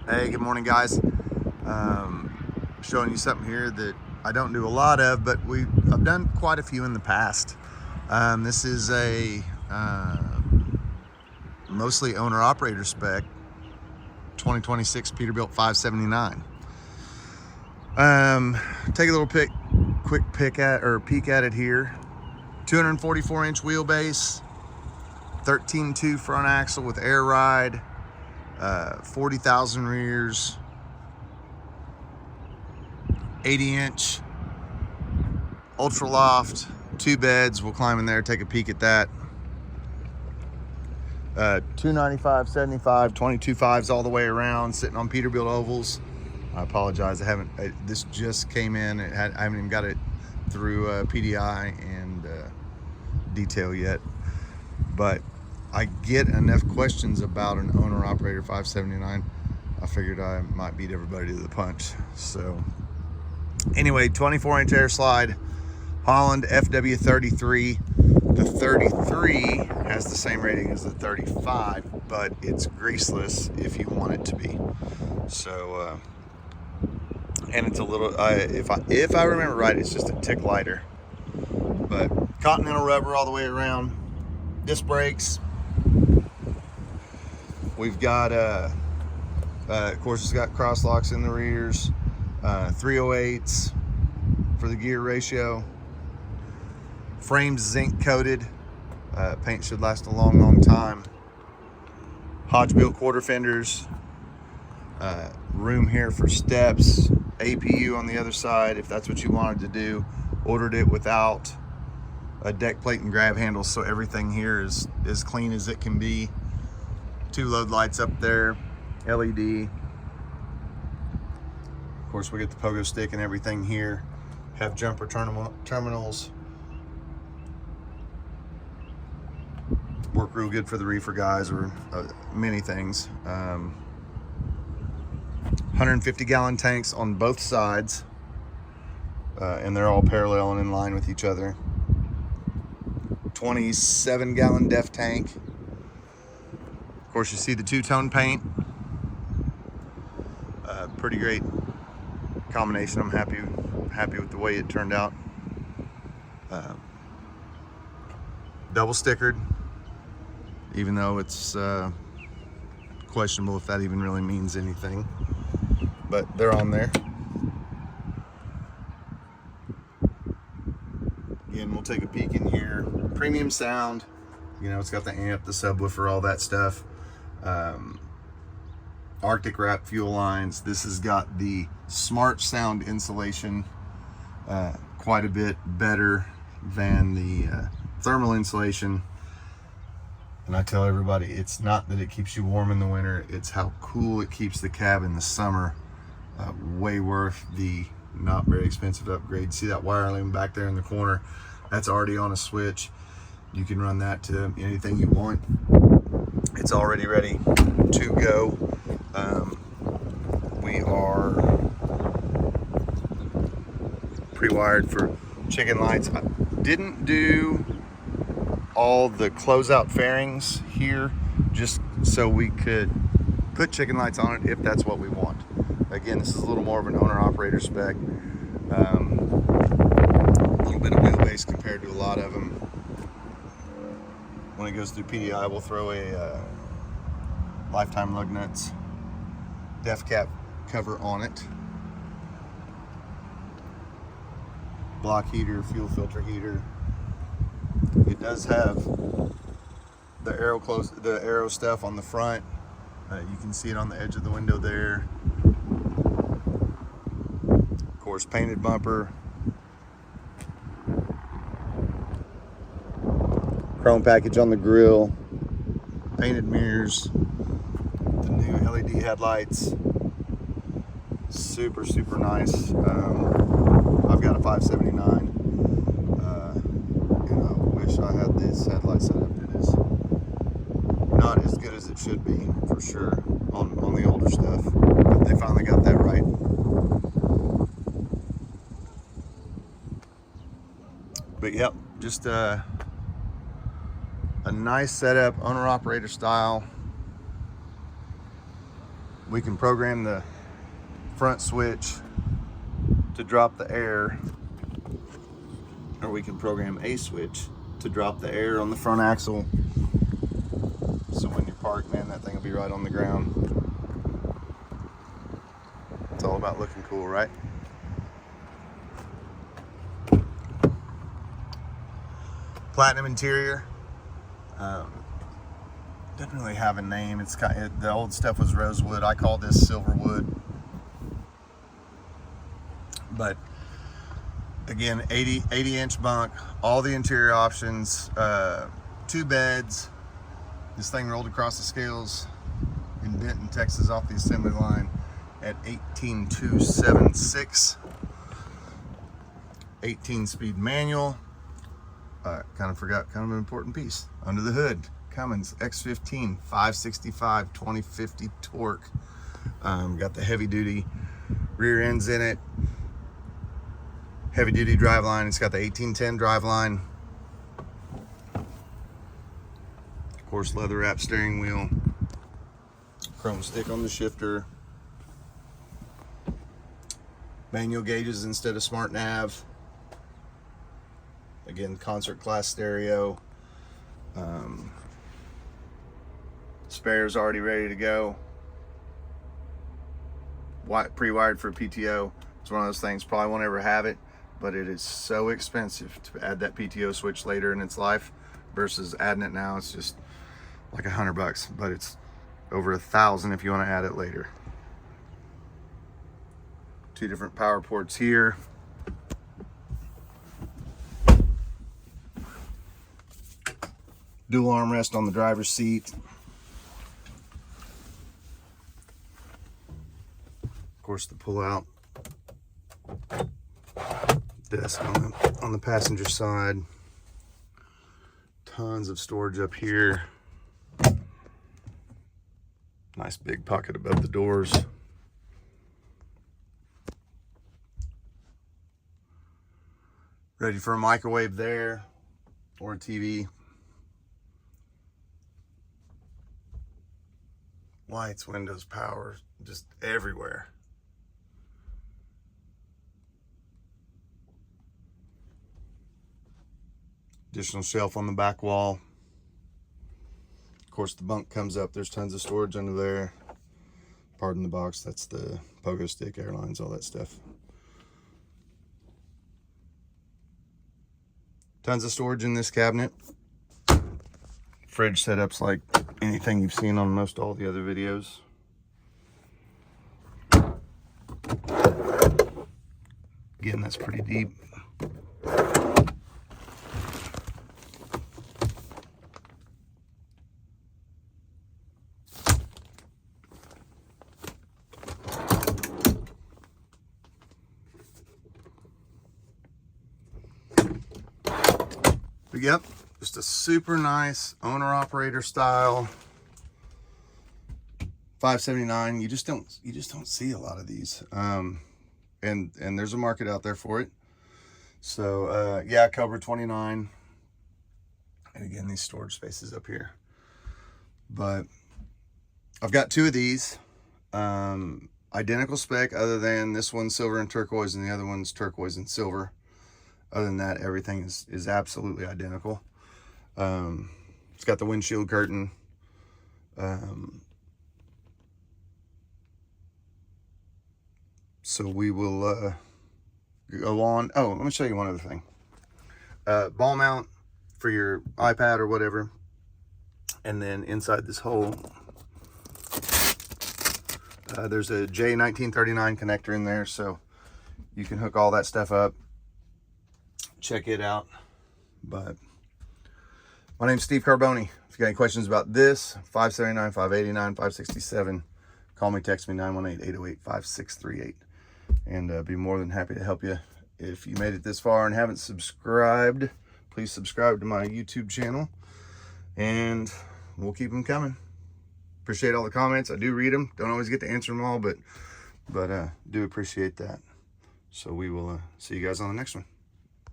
Hey, good morning, guys. Showing you something here that I don't do a lot of, but I've done quite a few in the past. This is a mostly owner-operator spec 2026 Peterbilt 579. Take a little quick peek at it here. 244-inch wheelbase, 13.2 front axle with air ride. 40,000 rears, 80-inch Ultraloft, 2 beds. We'll climb in there, take a peek at that. 295, 75, 22.5s all the way around, sitting on Peterbilt ovals. I apologize, this just came in. I haven't even got it through PDI and detail yet, but I get enough questions about an owner-operator 579. I figured I might beat everybody to the punch. So anyway, 24-inch air slide, Holland FW33. The 33 has the same rating as the 35, but it's greaseless if you want it to be. So, and it's a little, if I remember right, it's just a tick lighter. But Continental rubber all the way around, disc brakes. We've got, of course, it's got cross locks in the rears, 308s for the gear ratio. Frame's zinc coated. Paint should last a long time. Hogebilt quarter fenders. Room here for steps. APU on the other side if that's what you wanted to do. Ordered it without a deck plate and grab handles, so everything here is as clean as it can be. 2 load lights up there, LED. Of course, we get the pogo stick and everything here. Have jumper terminals. Work real good for the reefer guys or many things. 150-gallon tanks on both sides, and they're all parallel and in line with each other. 27-gallon def tank. Of course, you see the 2-tone paint. Pretty great combination. I'm happy with the way it turned out. Double stickered, even though it's questionable if that even really means anything, but they're on there. Again, we'll take a peek in here. Premium sound, you know, it's got the amp, the subwoofer, all that stuff. Arctic wrap fuel lines. This has got the Smartsound insulation, quite a bit better than the thermal insulation. And I tell everybody, it's not that it keeps you warm in the winter, it's how cool it keeps the cab in the summer. Way worth the not very expensive upgrade. See that wire loom back there in the corner? That's already on a switch. You can run that to anything you want. It's already ready to go. We are pre-wired for chicken lights. I didn't do all the closeout fairings here just so we could put chicken lights on it if that's what we want. Again, this is a little more of an owner-operator spec. A little bit of wheelbase compared to a lot of them. When it goes through PDI, we'll throw a lifetime lug nuts def cap cover on it. Block heater, fuel filter heater. It does have the aero stuff on the front. You can see it on the edge of the window there. Of course, painted bumper. Chrome package on the grille. Painted mirrors. The new LED headlights. Super nice. I've got a 579. And I wish I had this headlight setup. It is not as good as it should be, for sure, on the older stuff. But they finally got that right. But yep, just a nice setup, owner-operator style. We can program the front switch to drop the air, or we can program a switch to drop the air on the front axle. So when you're parked, man, that thing will be right on the ground. It's all about looking cool, right? Platinum interior. Doesn't really have a name. It's kind of, the old stuff was rosewood. I call this silverwood. But again, 80-inch bunk, all the interior options, 2 beds. This thing rolled across the scales in Denton, Texas, off the assembly line at 18,276. 18-speed manual. Kind of forgot kind of an important piece. Under the hood, Cummins X15, 565, 2050 torque. Got the heavy duty rear ends in it. Heavy duty drive line. It's got the 1810 drive line. Of course, leather wrap steering wheel. Chrome stick on the shifter. Manual gauges instead of smart nav. Again, Concertclass stereo. Spares already ready to go. Pre-wired for PTO. It's one of those things, probably won't ever have it, but it is so expensive to add that PTO switch later in its life versus adding it now. It's just like $100, but it's over $1,000 if you want to add it later. 2 different power ports here. Dual armrest on the driver's seat. Of course, the pull-out desk on the passenger side. Tons of storage up here. Nice big pocket above the doors. Ready for a microwave there, or a TV. Lights, windows, power, just everywhere. Additional shelf on the back wall. Of course, the bunk comes up. There's tons of storage under there. Pardon the box. That's the pogo stick, airlines, all that stuff. Tons of storage in this cabinet. Fridge setups like anything you've seen on most all the other videos. Again, that's pretty deep. But yep, just a super nice owner-operator style 579. You just don't see a lot of these, and there's a market out there for it. So yeah, Cobra 29, and again, these storage spaces up here. But I've got 2 of these, identical spec, other than this one's silver and turquoise and the other one's turquoise and silver. Other than that, everything is absolutely identical. It's got the windshield curtain. So we will go on. Oh, let me show you one other thing. Ball mount for your iPad or whatever. And then inside this hole, there's a J1939 connector in there, so you can hook all that stuff up. Check it out. But my name's Steve Carboni. If you got any questions about this, 579, 589, 567, call me, text me, 918-808-5638. And be more than happy to help you. If you made it this far and haven't subscribed, please subscribe to my YouTube channel. And we'll keep them coming. Appreciate all the comments. I do read them. Don't always get to answer them all, but do appreciate that. So we will see you guys on the next one.